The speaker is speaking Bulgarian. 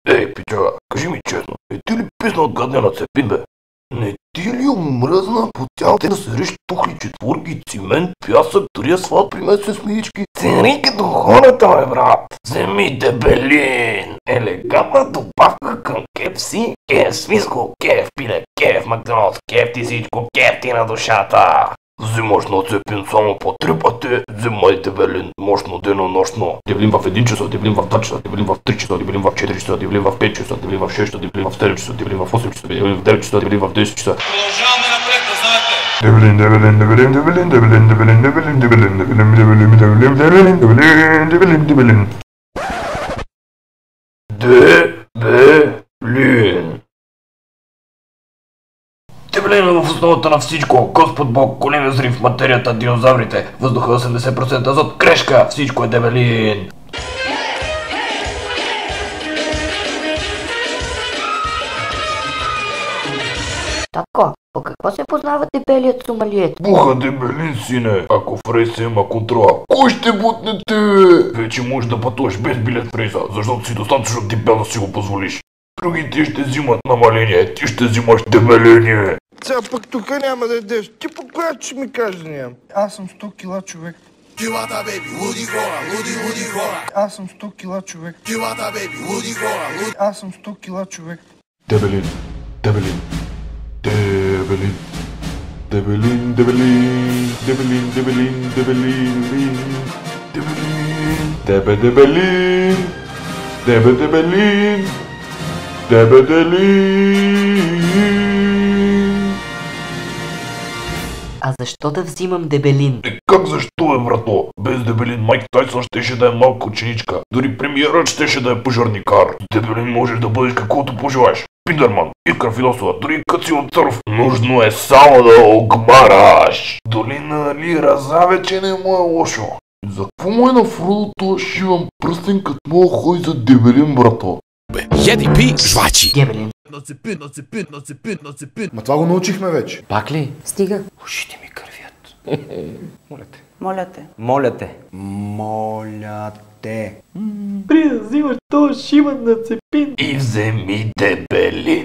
Ей, пичага, кажи ми честно, ти ли писна от гаднена Цепин, бе? Не ти ли омръзна по цялата да сериш тухли четворки, цимент, пясък, дори асфалт при мен с миички? Цени като хората, бе, брат! Вземи дебелин! Елегантна добавка към KFC, KF свинско, KF пиле, KF Макдоналдс, KF ти всичко, KF ти на душата! Взимаш на Цепин само по 3 пъти, взимай дебелин, мощно, денонощно. Дебелин в 1 часа, дебелин в 2 часа, дебелин в 3 часа, дебелин в 4 часа, дебелин в 5 часа, дебелин в 6 часа, дебелин в 7 часа, дебелин в 8 часа, дебелин в 9 часа, дебелин в 10 часа. Продължаваме напред, да знаете! Дебелин, дебелин, дебелин, дебелин, дебелин, дебелин, дебелин, дебелин, дебелин, дебелин, дебелин, дебелин, дебелин, дебелин, дебелин. Дебелин. Дебелин в основата на всичко. Господ Бог, големия взрив, материята, динозаврите, въздуха 80% азот, грешка, всичко е дебелин. Татко, по какво се познава дебелият сомалиец? Буха дебелин, сине. Ако в рейса има контрола, кой ще бутне те? Вече можеш да пътуваш без билет в рейса, защото си достатъчно дебел да си го позволиш. Другите ще взимат намаление, ти ще взимаш дебеление. Сега пък тук няма да ядеш. Ти по която ще ми кажеш нямам. Аз съм 100 кила човек. Килата, бейби, луди хора, луди хора. Аз съм 100 кила човек. Килата, бейби, луди хора, луди. Аз съм 100 кила човек. Дебелин, дебелин, дебелин, дебелин, дебелин, дебелин, дебелин, дебелин, дебелин, дебе дебелин, дебе дебелин, дебе дебелин. А защо да взимам дебелин? Как защо, брато? Без дебелин Майк Тайсън щеше да е малка ученичка. Дори премиерът щеше да е пожарникар. С дебелин можеш да бъдеш каквото пожелаеш. Спидърман, Искра Филосова, дори Кацилон Църов. Нужно е само да огмараш. Доли нали разаве, че не му е лошо. За какво му е на Фродото шивам пръстен, като мога ходи за дебелин, брато? Еди пи, жвачи! Дебелин. Ма това го научихме вече. Пак ли? Стига. Ушите ми кървят. Моля те. Моля те. Моля те. Моля те. При да взимаш този шиван на Цепин. И вземи дебелин.